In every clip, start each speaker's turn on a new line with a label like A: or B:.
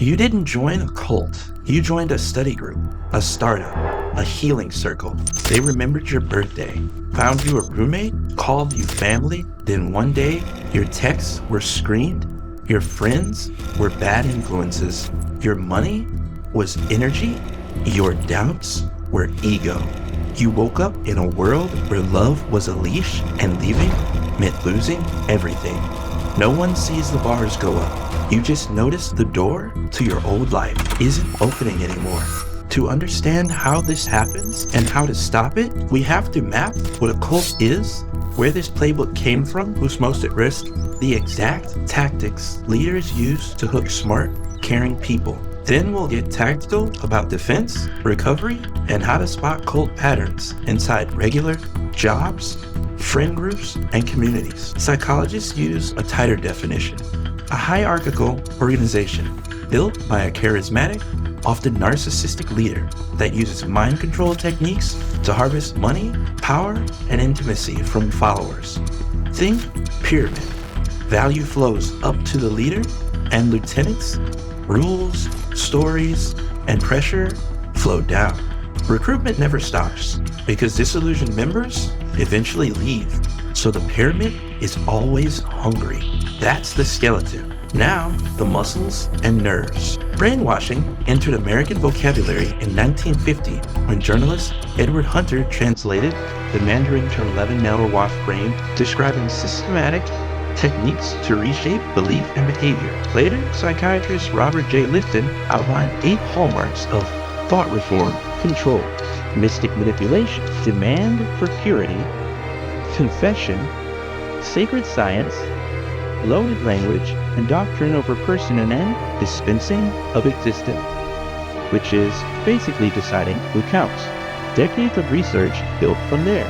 A: You didn't join a cult. You joined a study group, a startup, a healing circle. They remembered your birthday, found you a roommate, called you family. Then one day, your texts were screened. Your friends were bad influences. Your money was energy. Your doubts were ego. You woke up in a world where love was a leash and leaving meant losing everything. No one sees the bars go up. You just notice the door to your old life isn't opening anymore. To understand how this happens and how to stop it, we have to map what a cult is, where this playbook came from, who's most at risk, the exact tactics leaders use to hook smart, caring people. Then we'll get tactical about defense, recovery, and how to spot cult patterns inside regular jobs, friend groups, and communities. Psychologists use a tighter definition: a hierarchical organization built by a charismatic, often narcissistic leader that uses mind control techniques to harvest money, power, and intimacy from followers. Think pyramid. Value flows up to the leader and lieutenants. Rules, stories, and pressure flow down. Recruitment never stops because disillusioned members eventually leave. So the pyramid is always hungry. That's the skeleton. Now, the muscles and nerves. Brainwashing entered American vocabulary in 1950 when journalist Edward Hunter translated the Mandarin to 11-hour brain, describing systematic techniques to reshape belief and behavior. Later, psychiatrist Robert J. Lifton outlined 8 hallmarks of thought reform: control, mystic manipulation, demand for purity, confession, sacred science, loaded language, and doctrine over person, and then dispensing of existence, which is basically deciding who counts. Decades of research built from there.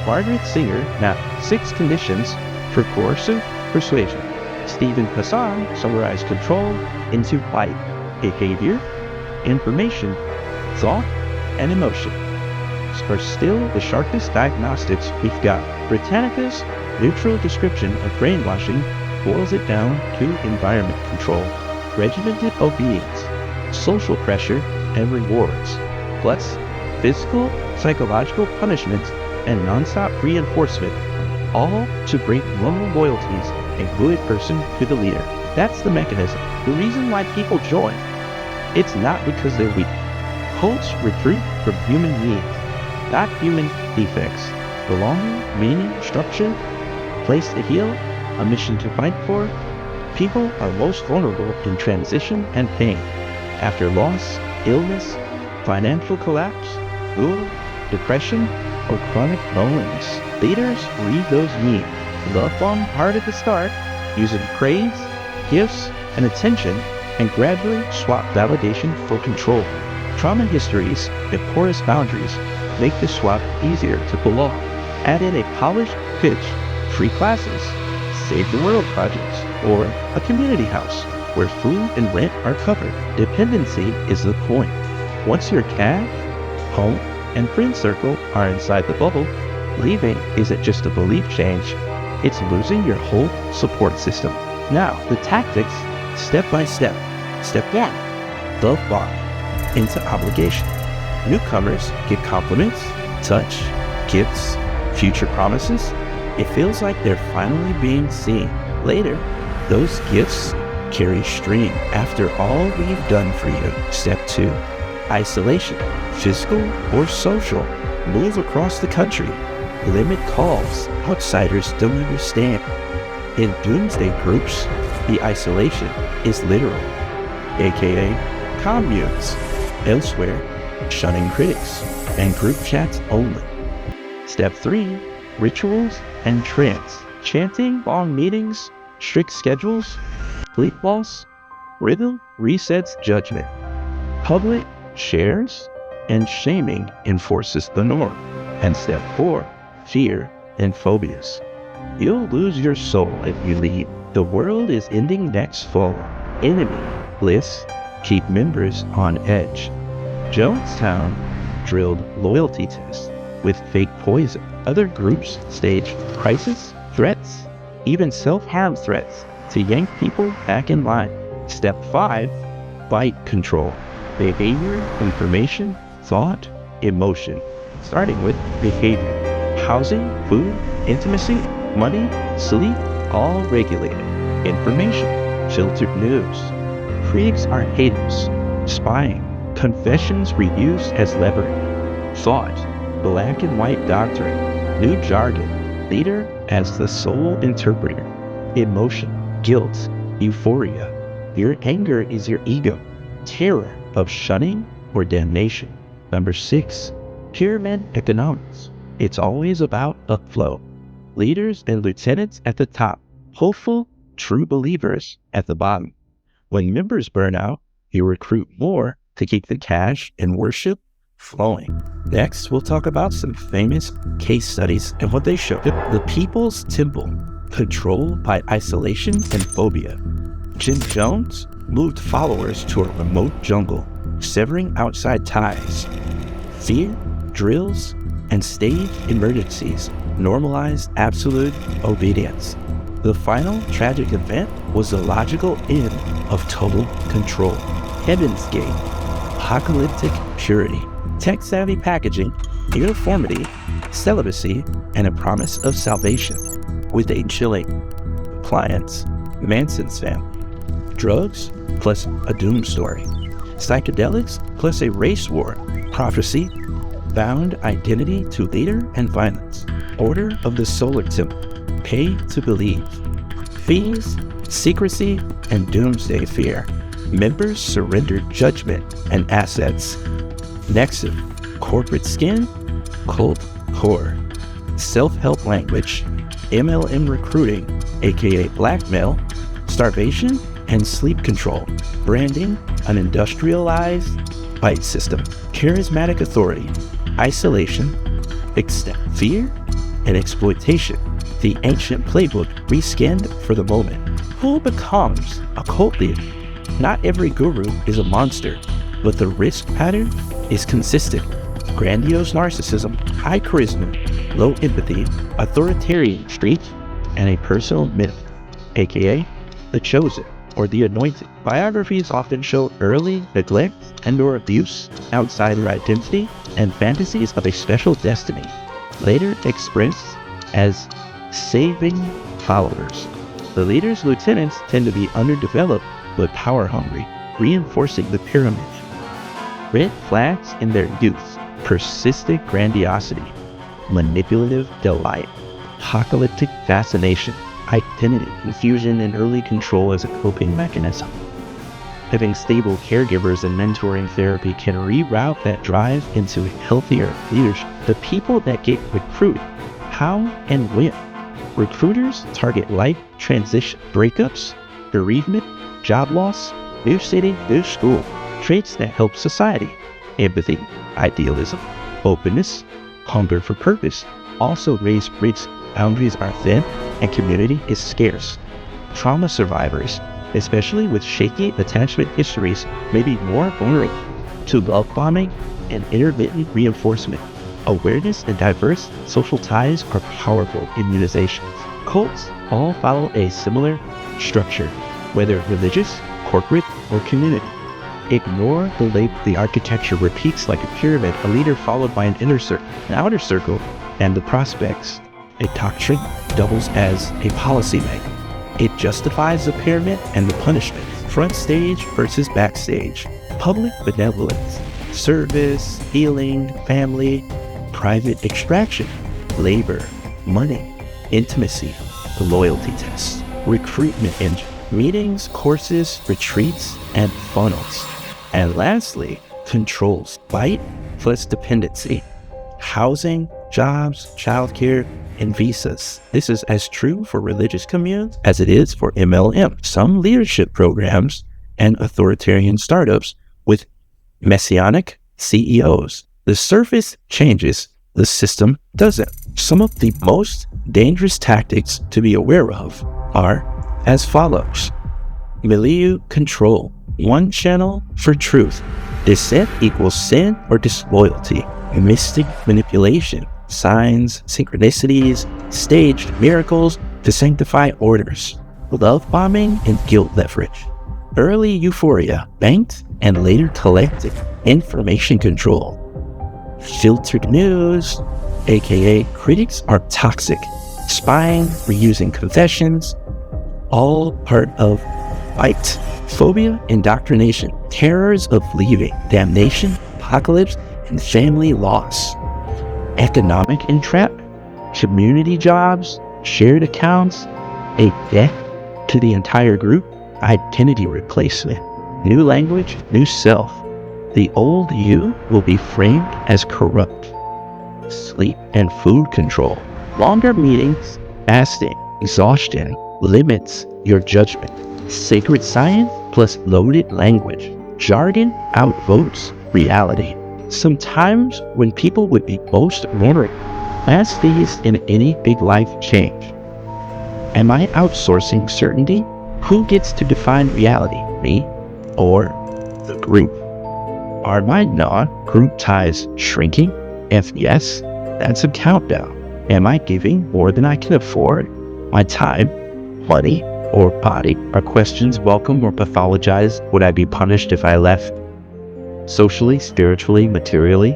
A: Margaret Singer mapped 6 conditions for coercive persuasion. Stephen Hassan summarized control into bite, behavior, information, thought, and emotion. Are still the sharpest diagnostics we've got. Britannica's neutral description of brainwashing boils it down to environment control, regimented obedience, social pressure, and rewards, plus physical, psychological punishment, and nonstop reinforcement, all to bring low loyalties and good person to the leader. That's the mechanism. The reason why people join, it's not because they're weak. Cults recruit from human needs, not human defects. Belonging, meaning, structure, place to heal, a mission to fight for. People are most vulnerable in transition and pain. After loss, illness, financial collapse, war, depression, or chronic loneliness. Leaders read those needs, love bomb hard at the start, using praise, gifts, and attention, and gradually swap validation for control. Trauma histories and porous boundaries make the swap easier to pull off. Add in a polished pitch, free classes, save the world projects, or a community house where food and rent are covered. Dependency is the point. Once your cash, home, and friend circle are inside the bubble, leaving isn't just a belief change, it's losing your whole support system. Now, the tactics, step by step. Step 1, love bomb into obligation. Newcomers get compliments, touch, gifts, future promises. It feels like they're finally being seen. Later, those gifts carry string. After all we've done for you. Step 2, isolation, physical or social. Move across the country. Limit calls outsiders don't understand. In doomsday groups, the isolation is literal, aka communes. Elsewhere, shunning critics and group chats only. Step 3, rituals and trance. Chanting, long meetings, strict schedules, sleep loss, rhythm resets judgment. Public shares and shaming enforces the norm. And step 4, fear and phobias. You'll lose your soul if you leave. The world is ending next fall. Enemy lists keep members on edge. Jonestown drilled loyalty tests with fake poison. Other groups stage crisis, threats, even self-harm threats to yank people back in line. Step 5,
B: Bite control. Behavior, information, thought, emotion. Starting with behavior. Housing, food, intimacy, money, sleep, all regulated. Information. Filtered news. Critics are haters. Spying. Confessions reused as leverage. Thought. Black and white doctrine. New jargon. Leader as the sole interpreter. Emotion. Guilt. Euphoria. Your anger is your ego. Terror of shunning or damnation. Number 6. Pyramid economics. It's always about upflow. Leaders and lieutenants at the top. Hopeful, true believers at the bottom. When members burn out, you recruit more to keep the cash and worship flowing. Next, we'll talk about some famous case studies and what they show. The People's Temple, controlled by isolation and phobia. Jim Jones moved followers to a remote jungle, severing outside ties. Fear, drills, and staged emergencies normalized absolute obedience. The final tragic event was the logical end of total control. Heaven's Gate, apocalyptic purity, tech-savvy packaging, uniformity, celibacy, and a promise of salvation, with a chilling compliance. Manson's family, drugs plus a doom story, psychedelics plus a race war, prophecy, bound identity to leader and violence, order of the solar temple, pay to believe, fees, secrecy, and doomsday fear. Members surrendered judgment and assets. Nexus, corporate skin, cult core, self-help language, MLM recruiting, aka blackmail, starvation, and sleep control, branding, an industrialized bite system, charismatic authority, isolation, fear, and exploitation, the ancient playbook reskinned for the moment. Who becomes a cult leader? Not every guru is a monster, but the risk pattern is consistent. Grandiose narcissism, high charisma, low empathy, authoritarian streaks, and a personal myth, aka the chosen or the anointed. Biographies often show early neglect and/or abuse outside their identity and fantasies of a special destiny, later expressed as saving followers. The leader's lieutenants tend to be underdeveloped but power hungry, reinforcing the pyramid. Red flags in their youth, persistent grandiosity, manipulative delight, apocalyptic fascination, identity confusion, and early control as a coping mechanism. Having stable caregivers and mentoring therapy can reroute that drive into healthier leadership. The people that get recruited, how and when. Recruiters target life transition, breakups, bereavement, job loss, new city, new school, traits that help society. Empathy, idealism, openness, hunger for purpose also raise risks. Boundaries are thin and community is scarce. Trauma survivors, especially with shaky attachment histories, may be more vulnerable to love bombing and intermittent reinforcement. Awareness and diverse social ties are powerful immunizations. Cults all follow a similar structure, whether religious, corporate, or community. Ignore the label. The architecture repeats like a pyramid, a leader followed by an inner circle, an outer circle, and the prospects. A doctrine doubles as a policy maker. It justifies the pyramid and the punishment. Front stage versus backstage. Public benevolence. Service, healing, family. Private extraction. Labor, money, intimacy. The loyalty test. Recruitment engine. Meetings, courses, retreats, and funnels. And lastly, controls. Bite plus dependency. Housing, jobs, childcare, and visas. This is as true for religious communes as it is for MLM. Some leadership programs and authoritarian startups with messianic CEOs. The surface changes, the system doesn't. Some of the most dangerous tactics to be aware of are as follows. Milieu control. One channel for truth. Dissent equals sin or disloyalty. Mystic manipulation. Signs, synchronicities, staged miracles to sanctify orders. Love bombing and guilt leverage.
A: Early euphoria, banked and later collected. Information control. Filtered news, aka critics are toxic. Spying, reusing confessions, all part of fight. Phobia-indoctrination, terrors of leaving, damnation, apocalypse, and family loss. Economic entrapment, community jobs, shared accounts, a debt to the entire group, identity replacement, new language, new self. The old you will be framed as corrupt. Sleep and food control, longer meetings, fasting, exhaustion, limits your judgment. Sacred science plus loaded language. Jargon outvotes reality. Sometimes when people would be most vulnerable, ask these in any big life change. Am I outsourcing certainty? Who gets to define reality, me or the group? Are my non-group ties shrinking? If yes, that's a countdown. Am I giving more than I can afford? My time, money, or body? Are questions welcome or pathologized? Would I be punished if I left? Socially, spiritually, materially?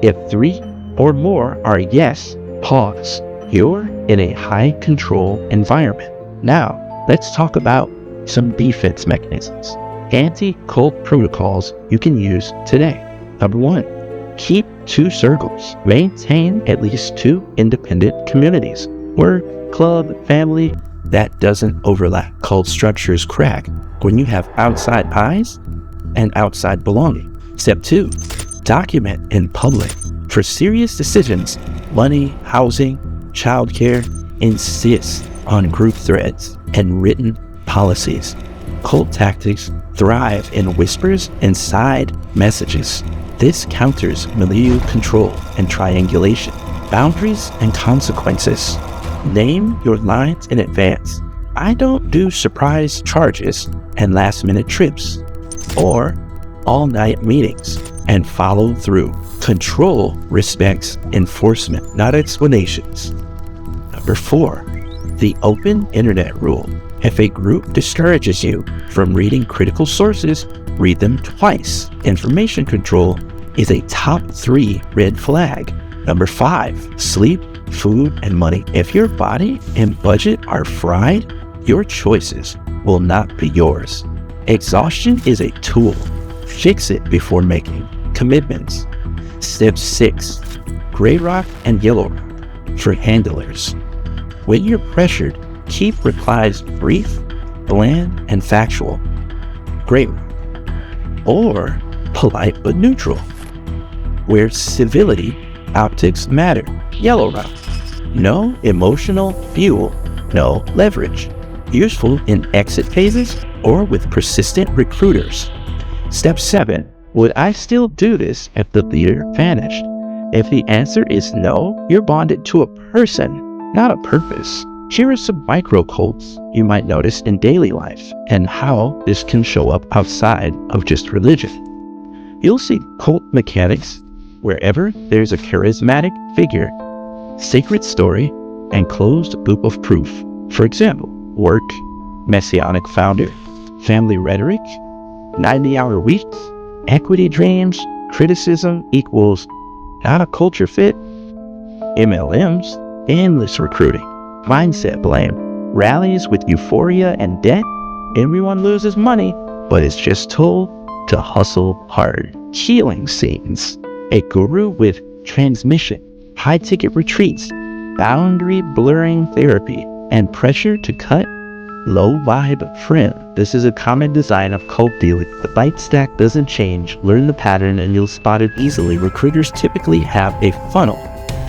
A: If 3 or more are yes, pause. You're in a high control environment. Now, let's talk about some defense mechanisms. Anti-cult protocols you can use today. Number 1, keep 2 circles. Maintain at least 2 independent communities. Work, club, family. That doesn't overlap. Cult structures crack when you have outside eyes and outside belonging. Step 2, document in public. For serious decisions, money, housing, childcare, insist on group threads and written policies. Cult tactics thrive in whispers and side messages. This counters milieu control and triangulation. Boundaries and consequences. Name your lines in advance. I don't do surprise charges and last-minute trips, or all-night meetings, and follow through. Control respects enforcement, not explanations. Number 4, the open internet rule. If a group discourages you from reading critical sources, read them twice. Information control is a top 3 red flag. Number 5, sleep, food, and money. If your body and budget are fried, your choices will not be yours. Exhaustion is a tool. Fix it before making commitments. Step 6, gray rock and yellow rock for handlers. When you're pressured, keep replies brief, bland, and factual. Gray rock. Or polite but neutral. Where civility, optics matter. Yellow rock. No emotional fuel, no leverage. Useful in exit phases or with persistent recruiters. Step 7, would I still do this if the leader vanished? If the answer is no, you're bonded to a person, not a purpose. Here are some micro cults you might notice in daily life and how this can show up outside of just religion. You'll see cult mechanics wherever there's a charismatic figure, sacred story, and closed loop of proof. For example, work, messianic founder, family rhetoric, 90-hour weeks, equity dreams, criticism equals not a culture fit, MLMs, endless recruiting, mindset blame, rallies with euphoria and debt, everyone loses money, but is just told to hustle hard. Healing scenes, a guru with transmission, high-ticket retreats, boundary blurring therapy, and pressure to cut low-vibe friend. This is a common design of cult dealing. The bite stack doesn't change. Learn the pattern and you'll spot it easily. Recruiters typically have a funnel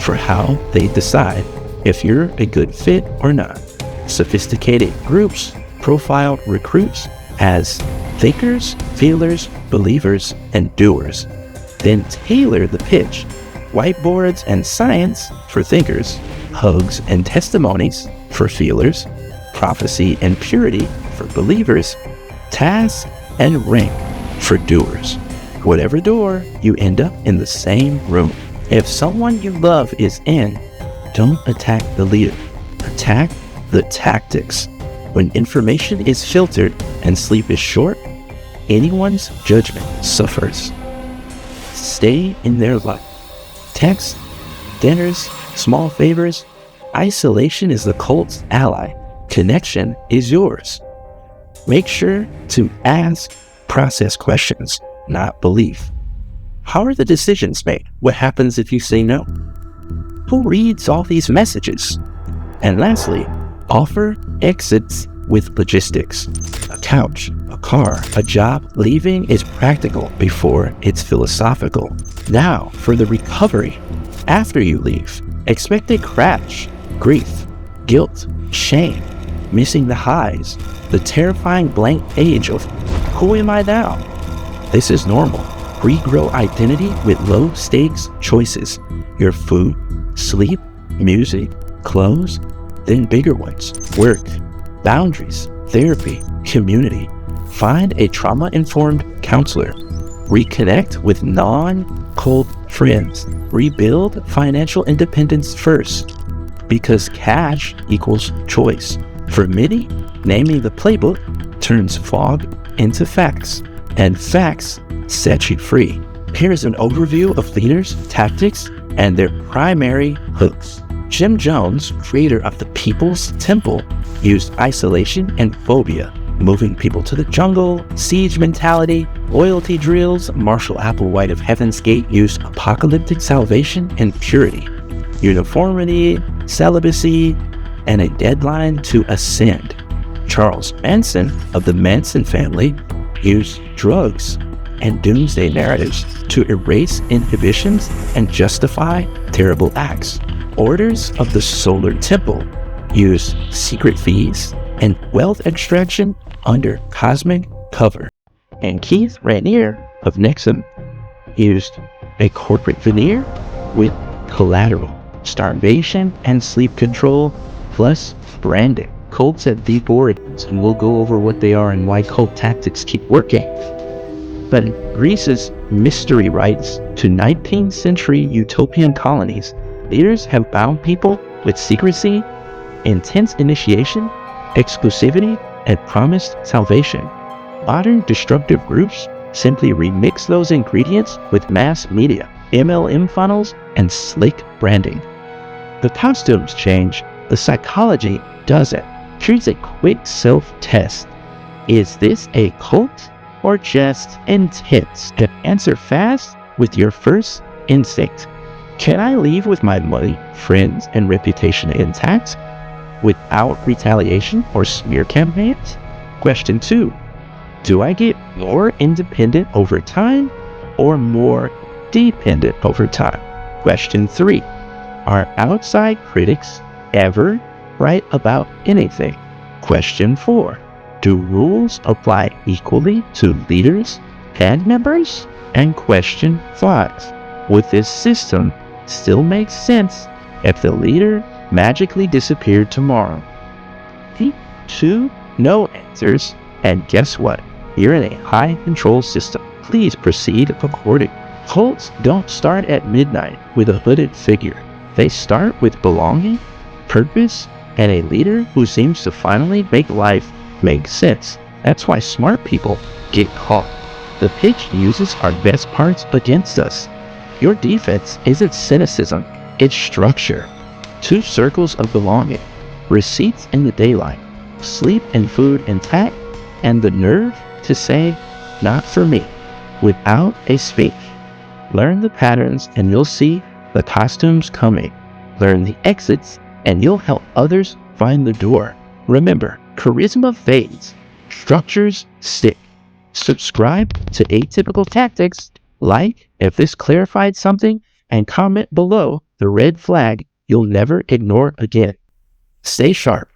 A: for how they decide if you're a good fit or not. Sophisticated groups profile recruits as thinkers, feelers, believers, and doers. Then tailor the pitch. Whiteboards and science for thinkers, hugs and testimonies for feelers, prophecy and purity for believers, task and rank for doers. Whatever door, you end up in the same room. If someone you love is in, don't attack the leader. Attack the tactics.
B: When information is filtered and sleep is short, anyone's judgment suffers. Stay in their life. Text, dinners, small favors. Isolation is the cult's ally. Connection is yours. Make sure to ask process questions, not belief. How are the decisions made? What happens if you say no? Who reads all these messages? And lastly, offer exits with logistics. A couch, a car, a job. Leaving is practical before it's philosophical. Now for the recovery. After you leave, expect a crash, grief, guilt, shame, missing the highs, the terrifying blank page of who am I now? This is normal. Regrow identity with low-stakes choices. Your food, sleep, music, clothes, then bigger ones. Work, boundaries, therapy, community. Find a trauma-informed counselor. Reconnect with non-cult friends. Rebuild financial independence first, because cash equals choice. For many, naming the playbook turns fog into facts, and facts set you free. Here's an overview of leaders, tactics, and their primary hooks. Jim Jones, creator of the People's Temple, used isolation and phobia, moving people to the jungle, siege mentality, loyalty drills. Marshall Applewhite of Heaven's Gate used apocalyptic salvation and purity, uniformity, celibacy, and a deadline to ascend. Charles Manson of the Manson family used drugs and doomsday narratives to erase inhibitions and justify terrible acts. Orders of the Solar Temple use secret fees and wealth extraction under cosmic cover. And Keith Raniere of Nixon used a corporate veneer with collateral, starvation and sleep control, plus branding. Cults at deep origins, and we'll go over what they are and why cult tactics keep working. But Greece's mystery rites to 19th century utopian colonies, leaders have bound people with secrecy, intense initiation, exclusivity, and promised salvation. Modern destructive groups simply remix those ingredients with mass media, MLM funnels, and slick branding. The costumes change, the psychology doesn't. Here's a quick self-test. Is this a cult or just intense? And answer fast with your first instinct. Can I leave with my money, friends, and reputation intact without retaliation or smear campaigns? Question 2. Do I get more independent over time or more dependent over time? Question 3. Are outside critics ever right about anything? Question 4. Do rules apply equally to leaders and members? And question 5. Would this system still make sense if the leader magically disappeared tomorrow? 2 no answers, and guess what? You're in a high control system. Please proceed accordingly. Cults don't start at midnight with a hooded figure. They start with belonging, purpose, and a leader who seems to finally make life make sense. That's why smart people get caught. The pitch uses our best parts against us. Your defense isn't cynicism, it's structure. 2 circles of belonging, receipts in the daylight, sleep and food intact, and the nerve to say, not for me, without a speech. Learn the patterns and you'll see the costumes coming. Learn the exits and you'll help others find the door. Remember, charisma fades, structures stick. Subscribe to Atypical Tactics, like if this clarified something, and comment below the red flag you'll never ignore again. Stay sharp.